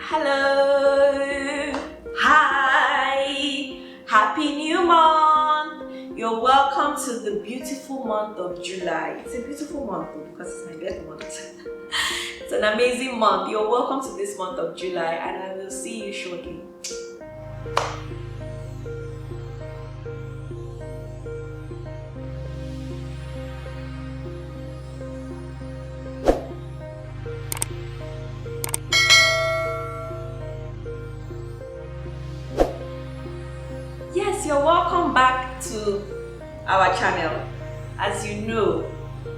Hello, hi, happy new month. You're welcome to the beautiful month of July. It's a beautiful month because it's my birthday month. It's an amazing month. You're welcome to this month of July, and I will see you shortly. Yes, you're welcome back to our channel. As you know,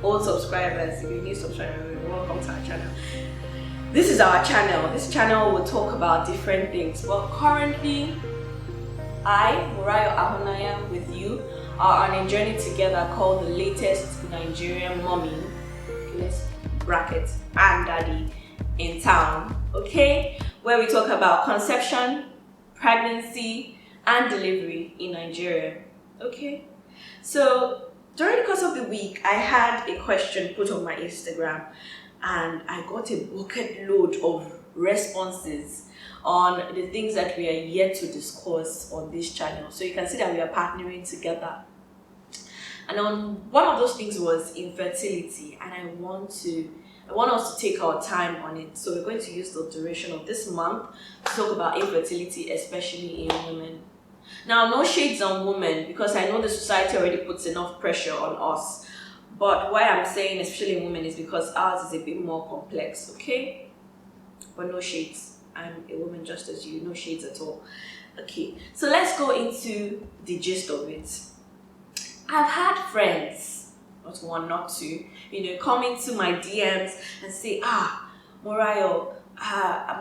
old subscribers, if you're new subscriber, welcome to our channel. This is our channel. This channel will talk about different things, but currently I, Murayo Ahunaya, with you are on a journey together called the latest Nigerian mommy, let's bracket, and daddy in town, okay? Where we talk about conception, pregnancy, and delivery in Nigeria, okay? So during the course of the week, I had a question put on my Instagram and I got a bucket load of responses on the things that we are yet to discuss on this channel. So you can see that we are partnering together. And on one of those things was infertility, and I want us to take our time on it. So we're going to use the duration of this month to talk about infertility, especially in women. Now, no shades on women, because I know the society already puts enough pressure on us. But why I'm saying especially in women is because ours is a bit more complex, okay? But no shades. I'm a woman just as you, no shades at all. Okay, so let's go into the gist of it. I've had friends, not one, not two, come into my DMs and say, Morayo, I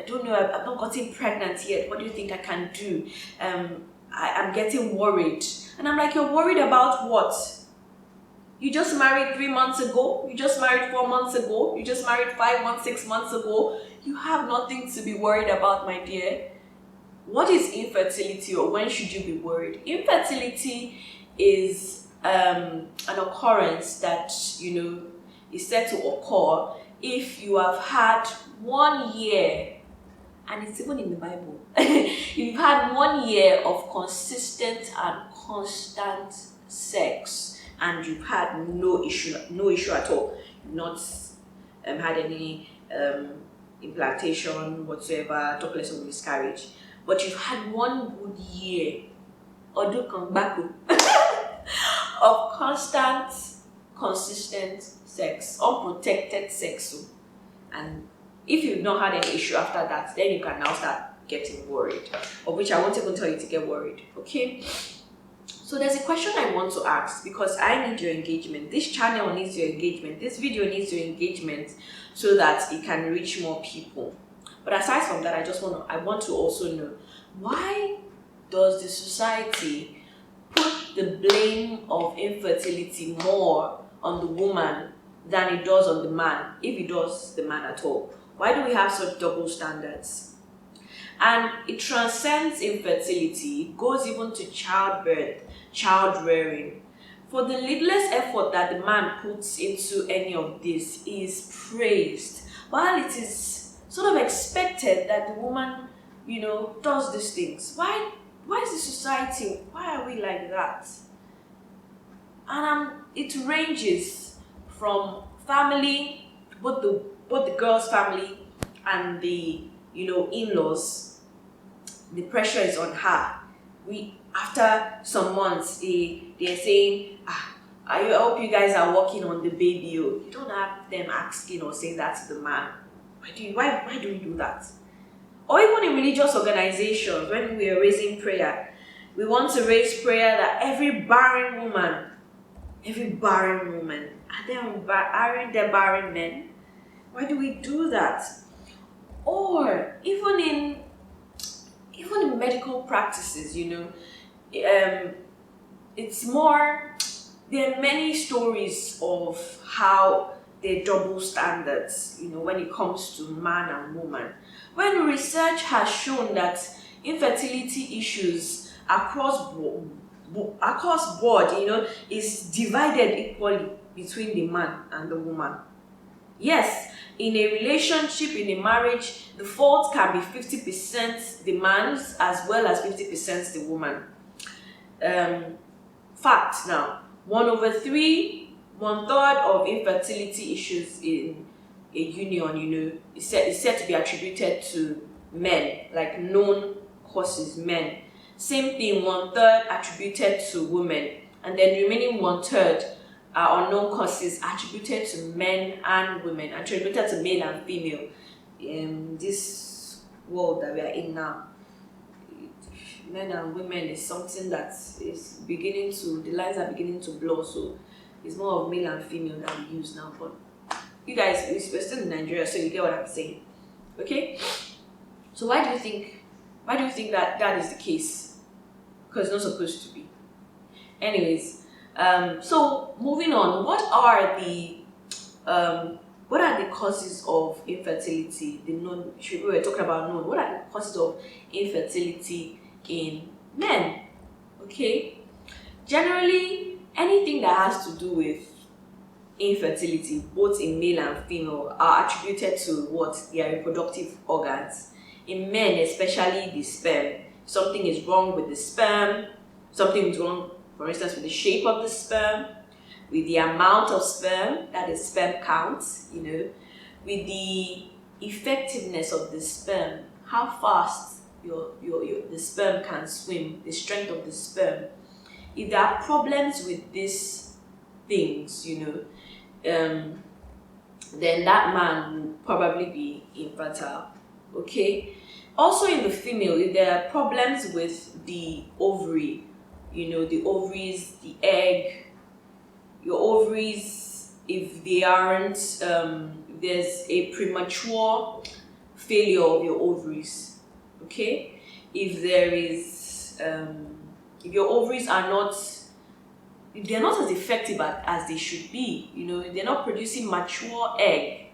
don't know, I've not gotten pregnant yet. What do you think I can do? I'm getting worried. And I'm like, you're worried about what? You just married 3 months ago. You just married 4 months ago. You just married 5 months, 6 months ago. You have nothing to be worried about, my dear. What is infertility, or when should you be worried? Infertility is an occurrence that, is said to occur if you have had 1 year, and it's even in the Bible, you've had 1 year of consistent and constant sex, and you've had no issue at all. You've not had any implantation whatsoever, talk less of miscarriage, but you've had 1 good year, or do come back of constant, consistent sex, unprotected sex. And if you've not had any issue after that, then you can now start getting worried, of which I won't even tell you to get worried, okay? So there's a question I want to ask, because I need your engagement. This channel needs your engagement. This video needs your engagement so that it can reach more people. But aside from that, I want to also know, why does the society put the blame of infertility more on the woman than it does on the man, if it does the man at all? Why do we have such double standards? And it transcends infertility. It goes even to childbirth, child rearing. For the needless effort that the man puts into any of this is praised, while it is sort of expected that the woman, does these things. Why is the society, why are we like that? And it ranges from family, both the girl's family and the in-laws. The pressure is on her. After some months, they're saying, I hope you guys are working on the baby. You don't have them asking or saying that to the man. Why do we do that? Or even in religious organizations, when we are raising prayer, we want to raise prayer that every barren woman, are they barren men? Why do we do that? Or even in medical practices, it's more, there are many stories of how there are double standards, when it comes to man and woman. When research has shown that infertility issues across board, is divided equally between the man and the woman. Yes, In a relationship, in a marriage, the fault can be 50% the man's as well as 50% the woman. Fact now, 1/3, 1/3 of infertility issues in a union, is said to be attributed to men, like known causes, men. Same thing, 1/3 attributed to women, and then the remaining 1/3 are unknown causes attributed to men and women, attributed to male and female. In this world that we are in now, men and women is something that is the lines are beginning to blur, so it's more of male and female that we use now. But you guys, we're still in Nigeria, so you get what I'm saying. Okay? So why do you think that is the case? Because it's not supposed to be. Anyways, so moving on, what are the causes of infertility? We were talking about known. What are the causes of infertility in men? Okay, generally anything that has to do with infertility, both in male and female, are attributed to their reproductive organs. In men, especially the sperm. Something is wrong with the sperm. Something is wrong, for instance, with the shape of the sperm, with the amount of sperm, that is sperm count, with the effectiveness of the sperm, how fast the sperm can swim, the strength of the sperm. If there are problems with these things, then that man will probably be infertile. Okay. Also in the female, if there are problems with the ovary, the ovaries, the egg, your ovaries, if they aren't, there's a premature failure of your ovaries, okay? If there is, if your ovaries are not, if they're not as effective as they should be, they're not producing mature egg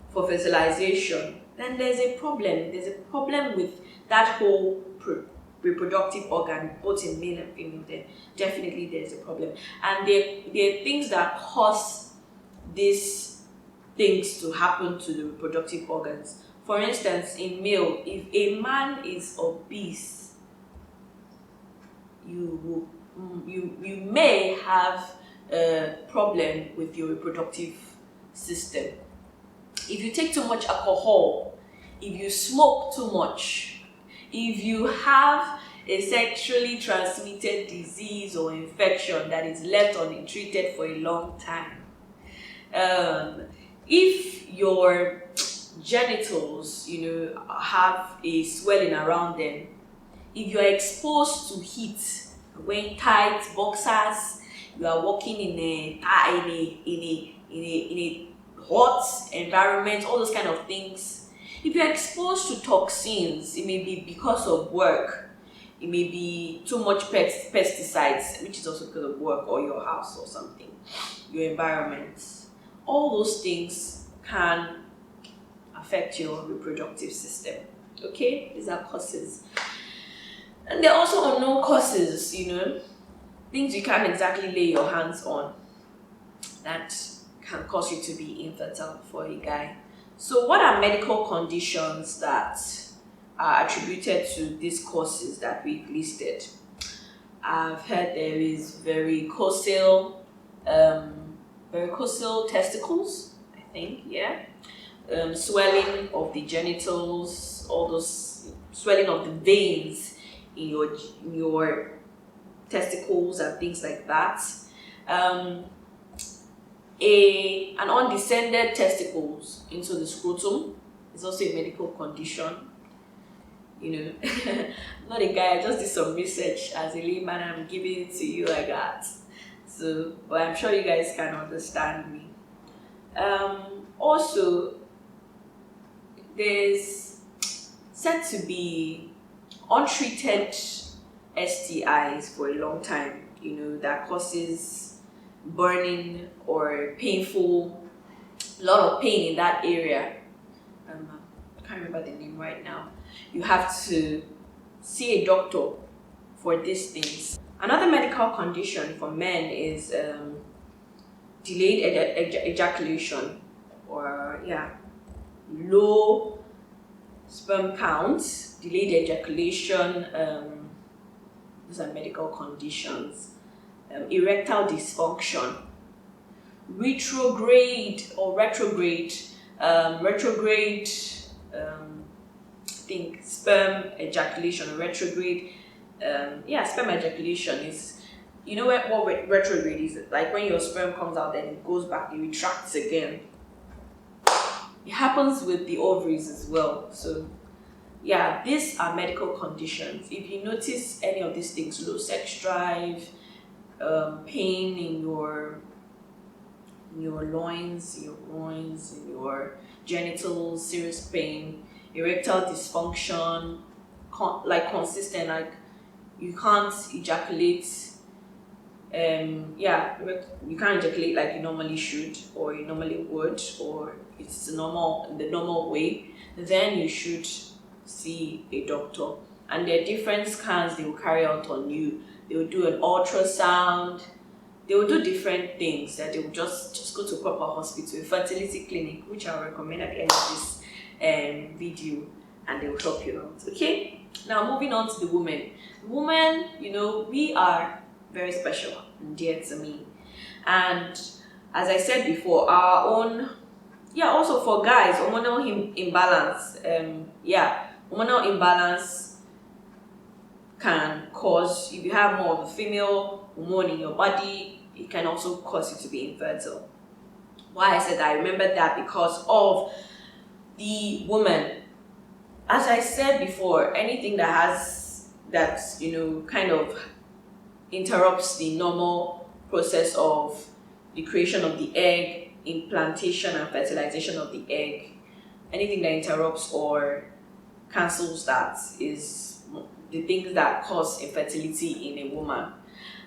for fertilization, then there's a problem. There's a problem with that whole reproductive organ, both in male and female. Then definitely there's a problem. And there are things that cause these things to happen to the reproductive organs. For instance, in male, if a man is obese, you may have a problem with your reproductive system. If you take too much alcohol, if you smoke too much, if you have a sexually transmitted disease or infection that is left untreated for a long time, if your genitals, have a swelling around them, if you are exposed to heat, wearing tight boxers, you are walking in a hot environment, all those kind of things. If you're exposed to toxins, it may be because of work, it may be too much pesticides, which is also because of work or your house or something, your environment. All those things can affect your reproductive system. Okay, these are causes. And there are also unknown causes, things you can't exactly lay your hands on that can cause you to be infertile for a guy. So what are medical conditions that are attributed to these causes that we've listed? I've heard there is varicocele testicles, I think, yeah. Swelling of the genitals, all those swelling of the veins in your testicles and things like that. An undescended testicles into the scrotum is also a medical condition. I'm not a guy, I just did some research as a layman, I'm giving it to you like that. So, but I'm sure you guys can understand me. Also, there's said to be untreated STIs for a long time, that causes burning or painful, a lot of pain in that area. I can't remember the name right now. You have to see a doctor for these things. Another medical condition for men is delayed ejaculation or low sperm count, delayed ejaculation, these are medical conditions, erectile dysfunction, retrograde, sperm ejaculation, retrograde, sperm ejaculation is, you know what retrograde is? Like when your sperm comes out, then it goes back, it retracts again. It happens with the ovaries as well. So yeah, these are medical conditions. If you notice any of these things, low sex drive, pain in your loins, in your genitals, serious pain, erectile dysfunction, consistent, like you can't ejaculate, you can't ejaculate like you normally should or you normally would, or it's the normal way, then you should see a doctor. And there are different scans they will carry out on you. They will do an ultrasound. They will do different things that they will just go to a proper hospital, a fertility clinic, which I'll recommend at the end of this video, and they will help you out. Okay, now moving on to the women. Women, we are very special and dear to me. And as I said before, our own, also for guys, hormonal imbalance, hormonal imbalance can cause, if you have more of a female hormone in your body, it can also cause you to be infertile. Why I said that, I remember that because of the woman. As I said before, anything that kind of interrupts the normal process of the creation of the egg, implantation and fertilization of the egg, anything that interrupts or cancels that is the things that cause infertility in a woman.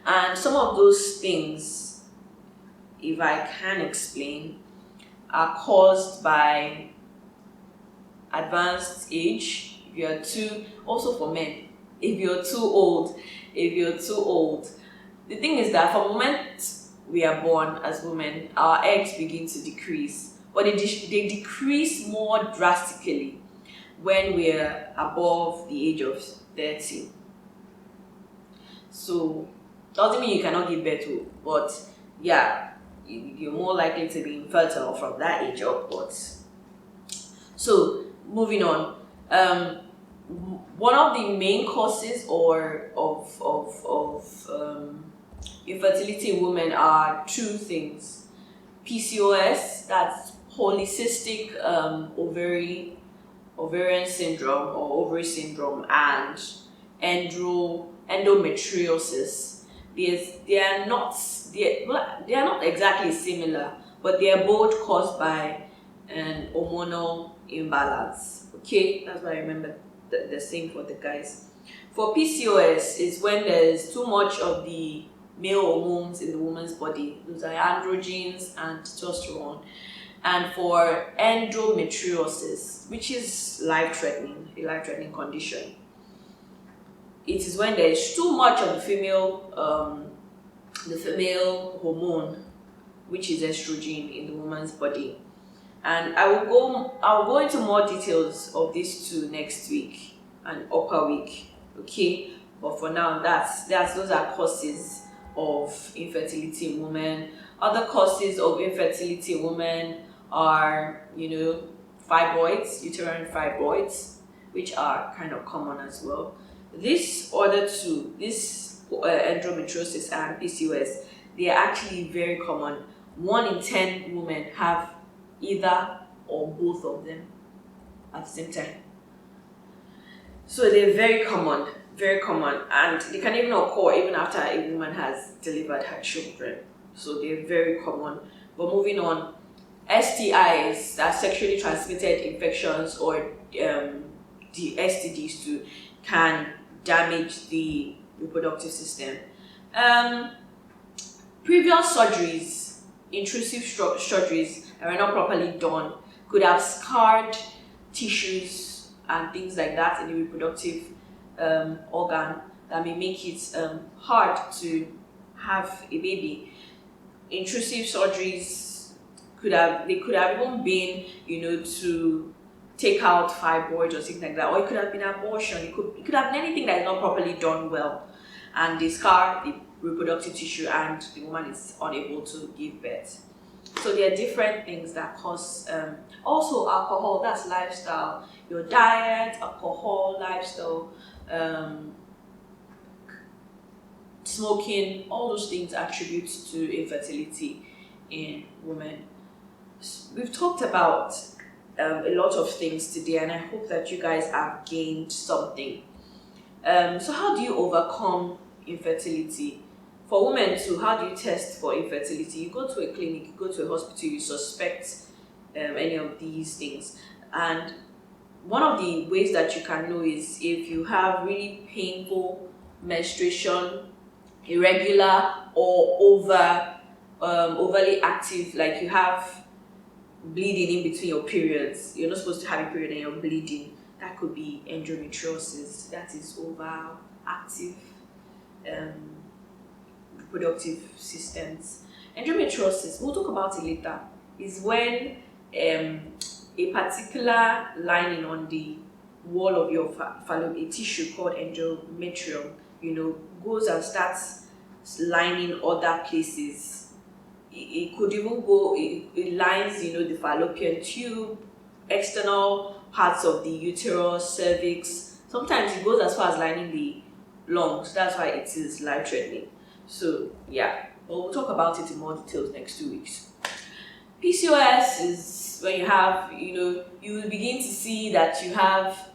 And some of those things, if I can explain, are caused by advanced age. If you're also for men, if you're too old. The thing is that from the moment we are born as women, our eggs begin to decrease, but they decrease more drastically when we're above the age of 30. So doesn't mean you cannot give birth to, but you're more likely to be infertile from that age upwards. So moving on, one of the main causes of infertility in women are two things: PCOS, that's polycystic ovarian syndrome or ovary syndrome, and endometriosis. They are not exactly similar, but they are both caused by an hormonal imbalance. Okay, that's what I remember. The same for the guys. For PCOS is when there's too much of the male hormones in the woman's body. Those are androgens and testosterone. And for endometriosis, which is a life-threatening condition, it is when there is too much of the female hormone, which is estrogen, in the woman's body. And I will go into more details of these two next week and upper week. Okay, but for now, those are causes of infertility in women. Other causes of infertility in women are, fibroids, uterine fibroids, which are kind of common as well. These other two, endometriosis and PCOS, they are actually very common. 1 in 10 women have either or both of them at the same time. So they're very common, and they can even occur even after a woman has delivered her children. So they're very common. But moving on, STIs, that sexually transmitted infections, or the STDs too, can damage the reproductive system. Previous surgeries, intrusive surgeries that were not properly done, could have scarred tissues and things like that in the reproductive organ that may make it hard to have a baby. Intrusive surgeries they could have even been, to take out fibroids or something like that, or it could have been abortion. It could have been anything that is not properly done well, and they scar the reproductive tissue, and the woman is unable to give birth. So there are different things that cause. Also, alcohol. That's lifestyle. Your diet, alcohol, lifestyle, smoking. All those things attribute to infertility in women. We've talked about a lot of things today, and I hope that you guys have gained something. So how do you overcome infertility? For women too, how do you test for infertility? You go to a clinic, you go to a hospital, you suspect any of these things. And one of the ways that you can know is if you have really painful menstruation, irregular or overly active, like you have bleeding in between your periods. You're not supposed to have a period and you're bleeding. That could be endometriosis. That is overactive reproductive systems. Endometriosis, we'll talk about it later, is when a particular lining on the wall of your fallopian, a tissue called endometrium, goes and starts lining other places. It could even go, it lines, the fallopian tube, external parts of the uterus, cervix. Sometimes it goes as far as lining the lungs. That's why it is life-threatening. So yeah, but we'll talk about it in more details next 2 weeks. PCOS is when you have, you will begin to see that you have,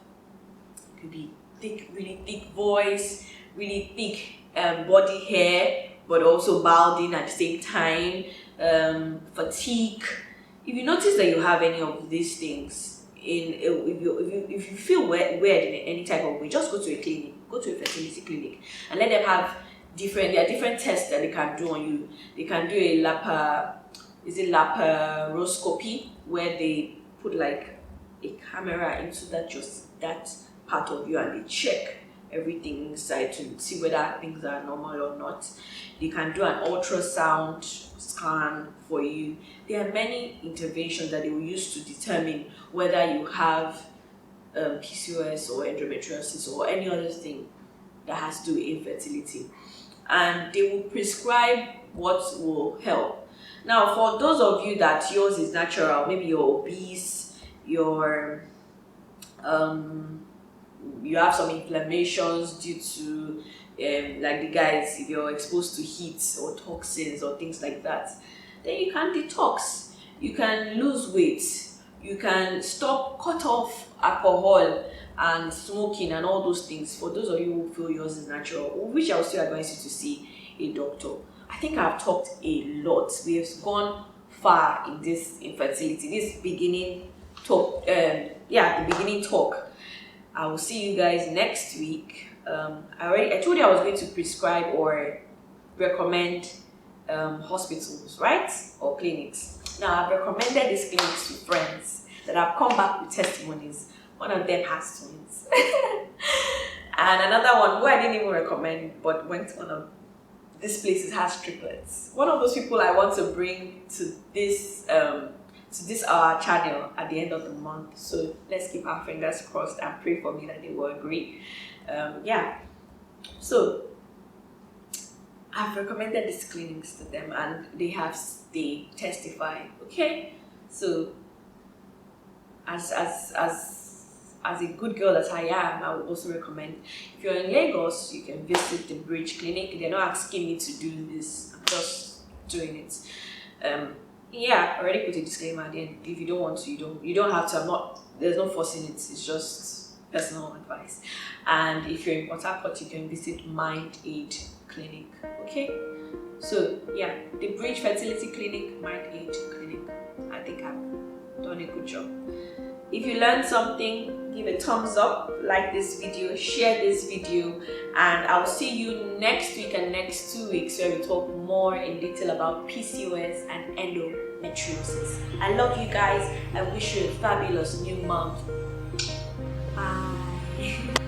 it could be thick, really thick voice, really thick body hair, but also balding at the same time, fatigue. If you notice that you have any of these things, if you feel weird in any type of way, just go to a clinic, go to a fertility clinic, and let them have there are different tests that they can do on you. They can do a laparoscopy, where they put like a camera into that part of you, and they check everything inside to see whether things are normal or not. They can do an ultrasound scan for you. There are many interventions that they will use to determine whether you have PCOS or endometriosis or any other thing that has to do with infertility. And they will prescribe what will help. Now, for those of you that yours is natural, maybe you're obese, you have some inflammations due to, like the guys, if you're exposed to heat or toxins or things like that, then you can detox, you can lose weight, you can cut off alcohol and smoking and all those things. For those of you who feel yours is natural, which I will still advise you to see a doctor. I think I've talked a lot. We have gone far in this infertility, this beginning talk. The beginning talk. I will see you guys next week. I told you I was going to prescribe or recommend hospitals, right? Or clinics. Now, I've recommended these clinics to friends that have come back with testimonies. One of them has twins. And another one who I didn't even recommend, but went to one of these places, has triplets. One of those people I want to bring to this our channel at the end of the month. So let's keep our fingers crossed and pray for me that they will agree. So I've recommended these clinics to them, and they testify. Okay, so as a good girl that I am, I would also recommend, if you're in Lagos, you can visit the Bridge Clinic. They're not asking me to do this, I'm just doing it. I already put a disclaimer at the end. If you don't want to, you don't have to. There's no forcing it, it's just personal advice. And if you're in Port Harcourt, you can visit Mind Aid Clinic. Okay, so yeah, the Bridge Fertility Clinic, Mind Aid Clinic. I think I've done a good job. If you learned something, give a thumbs up, like this video, share this video, and I'll see you next week and next 2 weeks where we talk more in detail about PCOS and endometriosis. I love you guys. I wish you a fabulous new month. Bye.